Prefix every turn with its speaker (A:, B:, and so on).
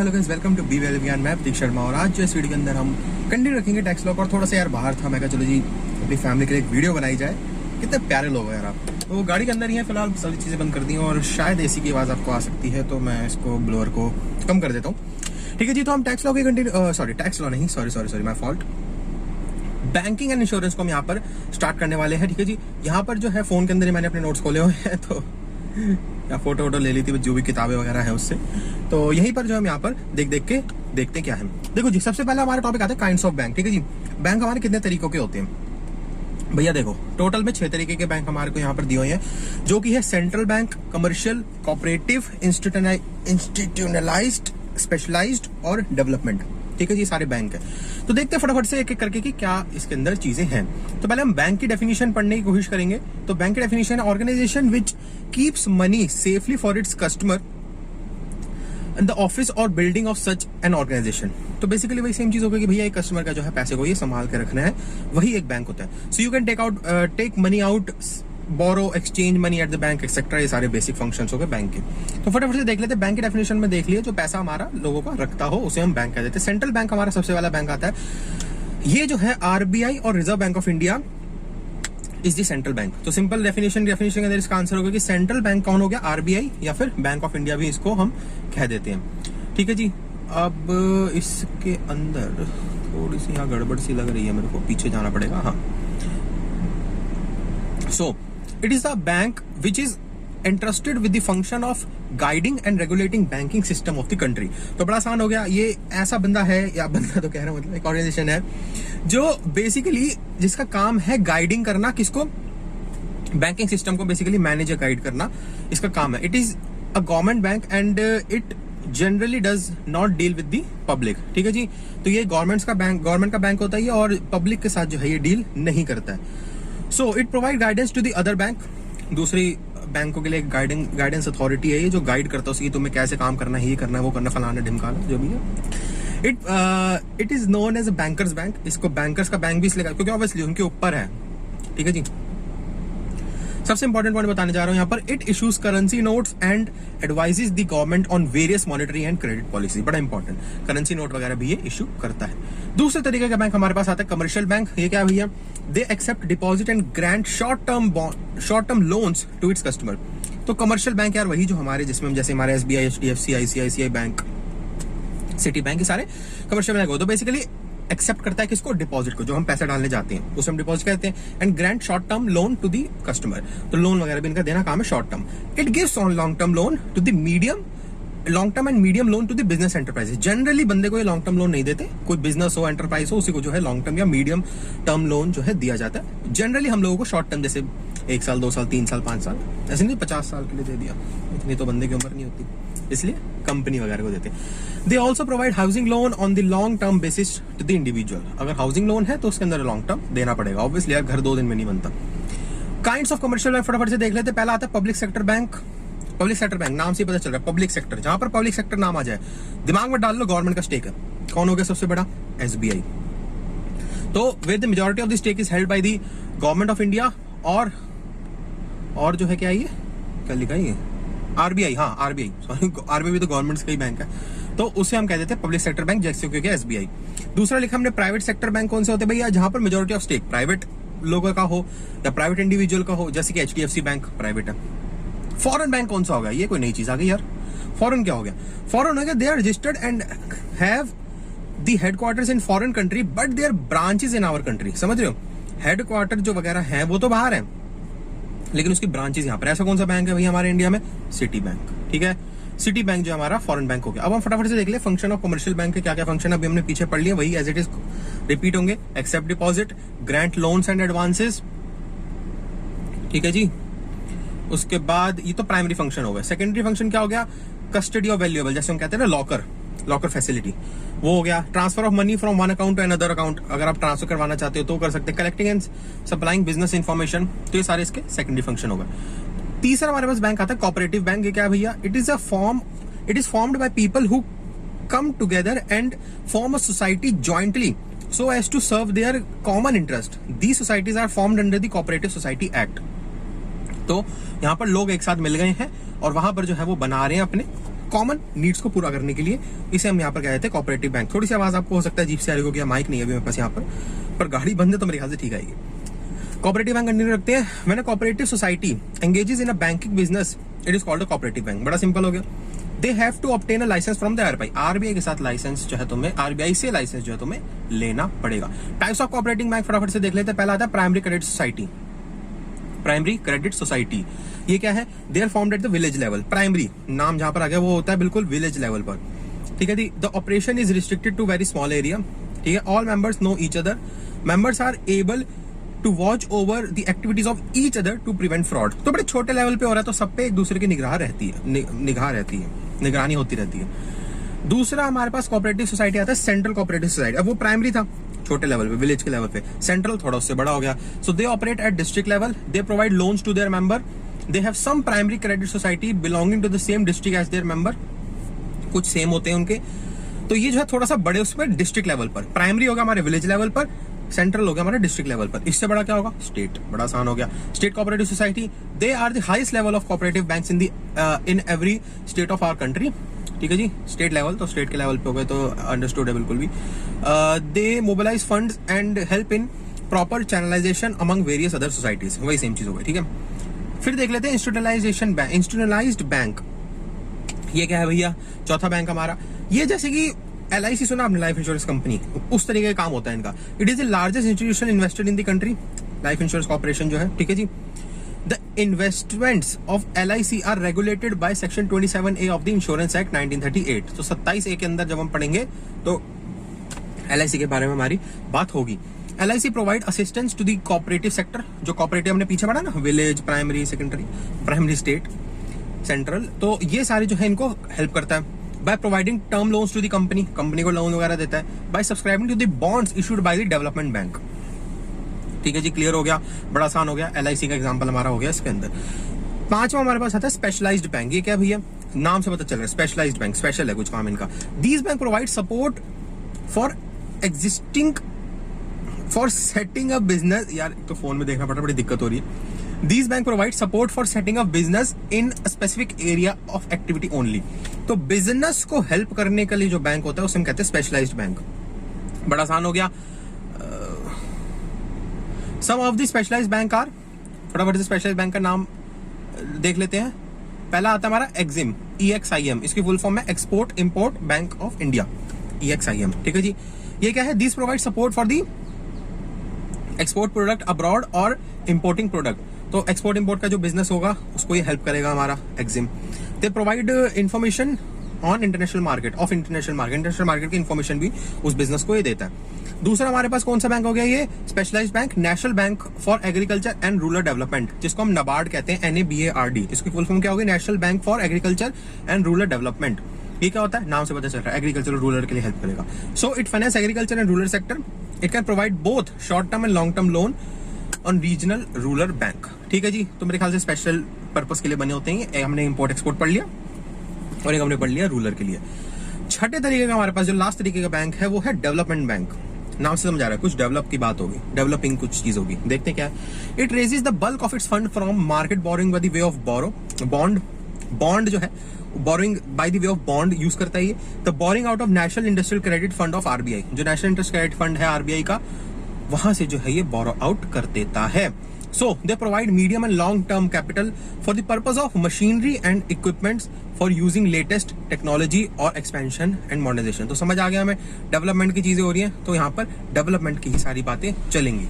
A: Hello guys, welcome to be well ज्ञान। मैं प्रतीक शर्मा और आज जो इस वीडियो के अंदर हम कंटिन्यू रखेंगे टैक्स लॉ। और थोड़ा सा यार बाहर था, मैं कहा चलो जी अपनी फैमिली के लिए एक वीडियो बनाई जाए। कितने प्यारे लोग हैं यार आप। तो गाड़ी के अंदर ही है फिलहाल, सारी चीज़ें बंद कर दी और शायद एसी की आवाज़ आपको आ सकती है, तो मैं इसको ब्लोअर को कम कर देता हूँ। ठीक है जी, तो हम टैक्स लॉ के टैक्स लॉ नहीं, sorry my fault, banking and insurance को हम यहाँ पर स्टार्ट करने वाले हैं। ठीक है जी, यहाँ पर जो है फोन के अंदर ही मैंने अपने नोट्स खोले हुए हैं, तो या फोटो ले ली थी जो भी किताबें वगैरह है उससे, तो यहीं पर जो हम यहाँ पर देख के देखते क्या है। देखो जी, सबसे पहले हमारा टॉपिक आता है काइंड्स ऑफ बैंक। ठीक है जी, बैंक हमारे कितने तरीकों के होते हैं भैया? देखो टोटल में 6 तरीके के बैंक हमारे को यहाँ पर दिए हुए हैं, जो कि है central bank, commercial, cooperative, institutionalised, specialised और डेवलपमेंट। ठीक है जी, सारे बैंक है। तो देखते हैं फटाफट से एक एक करके कि क्या इसके अंदर चीजें हैं। तो पहले हम बैंक की डेफिनेशन पढ़ने की कोशिश करेंगे। तो बैंक की डेफिनेशन है organisation which keeps money safely for its customer in the office और building of such an organisation. तो बेसिकली वही सेम चीज होगी कि भैया एक कस्टमर का जो है पैसे को ये संभाल के रखना है, वही एक बैंक होता है। So you can take money out, borrow, exchange money at the bank etcetera, ये सारे बेसिक फंक्शंस हो गए बैंक के। तो फटाफट से देख लेते हैं। बैंक की डेफिनेशन में देख लिया, जो पैसा हमारा लोगों का रखता हो उसे हम बैंक कह देते हैं। सेंट्रल बैंक हमारा सबसे वाला बैंक आता है, ये जो है आरबीआई और reserve bank of India is the central bank. तो सिंपल डेफिनेशन के अंदर इसका आंसर होगा कि सेंट्रल बैंक कौन हो गया? आरबीआई या फिर बैंक ऑफ इंडिया भी इसको हम कह देते हैं। ठीक है जी, अब इसके अंदर थोड़ी सी यहाँ गड़बड़ सी लग रही है मेरे को, पीछे जाना पड़ेगा। हाँ, सो it is the bank which is entrusted with the function of guiding and regulating banking system of the country। तो बड़ा आसान हो गया, ये ऐसा बंदा है, या बंदा तो कह रहा हूं, मतलब एक ऑर्गेनाइजेशन है जो बेसिकली जिसका काम है गाइडिंग करना, किसको? बैंकिंग सिस्टम को बेसिकली मैनेज या गाइड करना इसका काम है। It is a government bank and it generally does not deal with the public. ठीक है जी, तो ये गवर्नमेंट का बैंक होता है और पब्लिक के साथ जो है ये डील नहीं करता है। So it provide guidance to the other bank, दूसरी बैंकों के लिए गाइडेंस अथॉरिटी है ये, जो गाइड करता है कि तुम्हें कैसे काम करना है, ये करना है, वो करना, फलाना ढिमकाना जो भी है। It is known as a bankers bank. इसको बैंकर्स का बैंक भी इसलिए क्योंकि ऑब्वियसली उनके ऊपर है। ठीक है जी, सबसे इंपॉर्टेंट पॉइंट बताने जा रहा हूं यहाँ पर, it issues currency notes and advises the government on various monetary and credit policy. बड़ा इंपॉर्टेंट, करेंसी नोट वगैरह भी ये इशू करता है। दूसरे तरीके का बैंक हमारे पास आता है कमर्शियल बैंक। ये क्या भैया? They accept deposit and grant short term loans to its customer. तो कमर्शियल बैंक यार वही जो हमारे, जिसमें जैसे हमारे SBI, HDFC, ICICI bank, Citi bank, ये सारे कमर्शियल बैंक हो। तो बेसिकली एक्सेप्ट करता है किसको? डिपॉजिट को, जो हम पैसे डालने जाते हैं उसे हम डिपॉजिट कहते हैं। And grant short term loan to the customer, तो लोन वगैरह भी इनका देना काम है short term. It gives on long term loan to the long term and medium loan to the business enterprises. Generally बंदे को ये लॉन्ग टर्म लोन नहीं देते, कोई बिजनेस हो, एंटरप्राइज हो, उसी को जो है लॉन्ग टर्म या मीडियम टर्म लोन जो है दिया जाता है। जनरली हम लोगों को शॉर्ट टर्म, जैसे 1 साल, 2 साल, 3 साल, 5 साल, ऐसे नहीं 50 साल के लिए दे दिया, इतनी तो बंदे की उम्र नहीं होती, इसलिए कंपनी वगैरह को देते हैं। They also provide housing loan on the long term basis to the individual. अगर हाउसिंग लोन है तो उसके अंदर लॉन्ग टर्म देना पड़ेगा, ऑब्वियसली यार घर 2 दिन में नहीं बनता। काइंड्स ऑफ कमर्शियल बैंक फटाफट से देख लेते हैं। पहला आता है public sector bank. Public sector bank नाम से ही पता चल रहा है, पब्लिक सेक्टर, जहां पर पब्लिक सेक्टर नाम आ जाए दिमाग में डाल लो गवर्नमेंट का स्टेक है। कौन हो गया सबसे बड़ा? एसबीआई। तो where the majority of the stake is held by the government of India और जो है क्या, ये क्या लिखा है, आरबीआई। हाँ, आरबीआई, सॉरी, आरबीआई भी तो गवर्नमेंट का ही बैंक है, तो उसे हम कह देते हैं पब्लिक सेक्टर बैंक, जैसे क्योंकि एसबीआई। दूसरा लिखा हमने प्राइवेट सेक्टर बैंक। कौन से होते हैं भैया? जहां पर मेजॉरिटी ऑफ स्टेक प्राइवेट लोगों का हो या प्राइवेट इंडिविजुअल का हो, जैसे कि एचडीएफसी बैंक प्राइवेट है। फॉरेन बैंक कौन सा होगा? ये कोई नई चीज आ गई यार। फॉरेन क्या हो गया? फॉरेन हो गया, they are registered and have the headquarters in foreign country but their branches in our country. समझ रहे हो? हेडक्वार्टर जो वगैरह है वो तो बाहर है, लेकिन उसकी ब्रांचेस यहाँ पर। ऐसा कौन सा बैंक है भैया हमारे इंडिया में? City bank. ठीक है, सिटी बैंक जो हमारा फॉरेन बैंक हो गया। अब हम फटाफट से देख ले फंक्शन ऑफ कमर्शियल बैंक के क्या क्या फंक्शन, अभी हमने पीछे पढ़ लिया, वही एज इट इज रिपीट होंगे। Accept deposit, grant loans and advances. ठीक है जी, उसके बाद ये तो प्राइमरी फंक्शन हो गया। सेकेंडरी फंक्शन क्या हो गया? कस्टडी ऑफ वैल्यूएबल, जैसे हम कहते हैं ना लॉकर फैसिलिटी, वो हो गया। Transfer of money from one account to another account, अगर आप ट्रांसफर करवाना चाहते हो तो कर सकते हैं। Collecting and supplying business information, तो ये सारे इसके सेकेंडरी फंक्शन होगा। तीसरा हमारे पास बैंक आता है कोऑपरेटिव बैंक। ये क्या भैया? It is formed by people who come together and form a society jointly so as to serve their common interest. These societies are formed under the Cooperative Society Act. तो यहाँ पर लोग एक साथ मिल गए हैं और वहां पर जो है वो बना रहे हैं अपने कॉमन नीड्स को पूरा करने के लिए इसे हम यहाँ पर कहते हैं कोऑपरेटिव बैंक। थोड़ी सी आवाज आपको हो सकता है अजीब से आ रही होगी, माइक नहीं है अभी मेरे पास यहाँ पर गाड़ी बंद है तो मेरे ख्याल से ठीक आएगी। कोऑपरेटिव बैंक कंटिन्यू रखते हैं। When a cooperative society engages in a banking business it is called a cooperative bank. बड़ा सिंपल हो गया। They have to obtain a licence from the RBI. RBI के साथ लाइसेंस जो है तुम्हें, आरबीआई से लाइसेंस जो है तुम्हें लेना पड़ेगा। टाइप्स ऑफ कोऑपरेटिव बैंक फटाफट से देख लेते हैं। पहला आता है primary credit society. Primary credit society ये क्या है? They are formed at the village level. Primary नाम जहां पर आ गया वो होता है बिल्कुल विलेज लेवल पर, ठीक है जी। The operation is restricted to very small area, ठीक है। All members know each other. Members are able to watch over the activities of each other to prevent fraud. तो बड़े छोटे लेवल पे हो रहा है तो सब पे एक दूसरे की निगाह रहती है, निगरानी होती रहती है। दूसरा हमारे पास कोऑपरेटिव सोसाइटी आता है सेंट्रल कोऑपरेटिव सोसाइटी। अब वो प्राइमरी था छोटे लेवल पे, विलेज के लेवल पे, सेंट्रल थोड़ा उससे बड़ा हो गया। So they operate at district level. They provide loans to their member. They have some primary credit society belonging to the same district as their member. कुछ सेम होते हैं उनके। तो ये जो है थोड़ा सा बड़े उसमें डिस्ट्रिक्ट लेवल पर। प्राइमरी होगा हमारे विलेज लेवल पर, सेंट्रल हो गया हमारा डिस्ट्रिक्ट लेवल पर। इससे बड़ा क्या होगा? स्टेट। बड़ा आसान हो गया। State cooperative society they are the highest level of cooperative banks in every state of our country, ठीक है जी। स्टेट लेवल तो स्टेट के लेवल पे हो गए तो अंडरस्टूड है बिल्कुल भी। They mobilise funds and help in proper channelisation among various other societies. वही सेम चीज हो गई, ठीक है। फिर देख लेते हैं इंस्टीट्यूशनलाइजेशन बैंक। इंस्टीट्यूशनलाइज्ड बैंक ये क्या है भैया? चौथा बैंक हमारा। ये जैसे कि LIC सुना आपने, लाइफ इंश्योरेंस कंपनी, उस तरीके का काम होता है इनका। It is the largest institution invested in the country, life insurance corporation जो है, ठीक है जी। The investments of LIC are regulated by section 27A of the insurance act 1938। तो 27A के अंदर जब हम पढ़ेंगे तो LIC के बारे में हमारी बात होगी। LIC provide assistance to the cooperative sector. जो कोऑपरेटिव हमने पीछे पढ़ा ना, village, primary, secondary, primary, state, central, तो ये सारे जो है इनको हेल्प करता है। By providing term loans to the company, company को लोन वगैरह देता है। By subscribing to the bonds issued by the development bank, ठीक है जी। क्लियर हो गया, बड़ा आसान हो गया। LIC का एग्जांपल हमारा हो गया इसके अंदर। पांचवा हमारे पास आता है स्पेशलाइज्ड बैंक। ये क्या भैया? नाम से पता चल रहा है स्पेशलाइज्ड बैंक, स्पेशल है कुछ काम इनका। These bank provide support for existing for setting up business. यार तो फोन में देखना पड़ रहा है, बड़ी दिक्कत हो रही है। These bank provide support for setting up business in a specific area of activity only. तो बिजनेस को हेल्प करने के लिए जो बैंक होता है उसे हम कहते हैं स्पेशलाइज्ड बैंक। बड़ा आसान हो गया। Some of the specialised bank are, फटाफट से स्पेशलाइज्ड बैंक का नाम देख लेते हैं। पहला आता है हमारा एक्सिम, EXIM। इसकी फुल फॉर्म है export import bank of India, EXIM, ठीक है जी। ये क्या है? This provide support for the export product abroad और इंपोर्टिंग प्रोडक्ट। तो एक्सपोर्ट इंपोर्ट का जो बिजनेस होगा उसको ये हेल्प करेगा हमारा Exim. They provide information on international market, of international market, international market की इंफॉर्मेशन भी उस बिजनेस को ये देता है। दूसरा हमारे पास कौन सा बैंक हो गया? ये specialised bank, national bank for agriculture and rural development, जिसको हम NABARD कहते हैं, NABARD। इसकी फुल फॉर्म क्या होगी? National bank for agriculture and rural development. ये क्या होता है? नाम से पता चल रहा है, एग्रीकल्चर और रूरल के लिए हेल्प करेगा। So it finance agriculture and rural sector. It can provide both short term and long term loan on regional rural bank, ठीक है जी। तो मेरे ख्याल से स्पेशल पर्पस के लिए बने होते हैं। हमने इंपोर्ट एक्सपोर्ट पढ़ लिया और एक हमने पढ़ लिया रूरल के लिए। छठे तरीके का हमारे पास जो लास्ट तरीके का बैंक है वो है डेवलपमेंट बैंक। नाम से समझा रहा है कुछ डेवलप की बात होगी, डेवलपिंग कुछ चीज होगी। देखते हैं क्या है। It raises the bulk of its fund from market boring by the way of bond जो है boring by the way of bond use करता है ये। The boring out of national industrial credit fund of RBI, जो national industrial credit fund है RBI का, वहां से जो है ये बोरो आउट कर देता है। So they provide medium and long term capital for the purpose of machinery and equipments for using latest technology और एक्सपेंशन एंड मॉडर्नाइजेशन। तो समझ आ गया हमें डेवलपमेंट की चीजें हो रही हैं, तो यहाँ पर डेवलपमेंट की ही सारी बातें चलेंगी।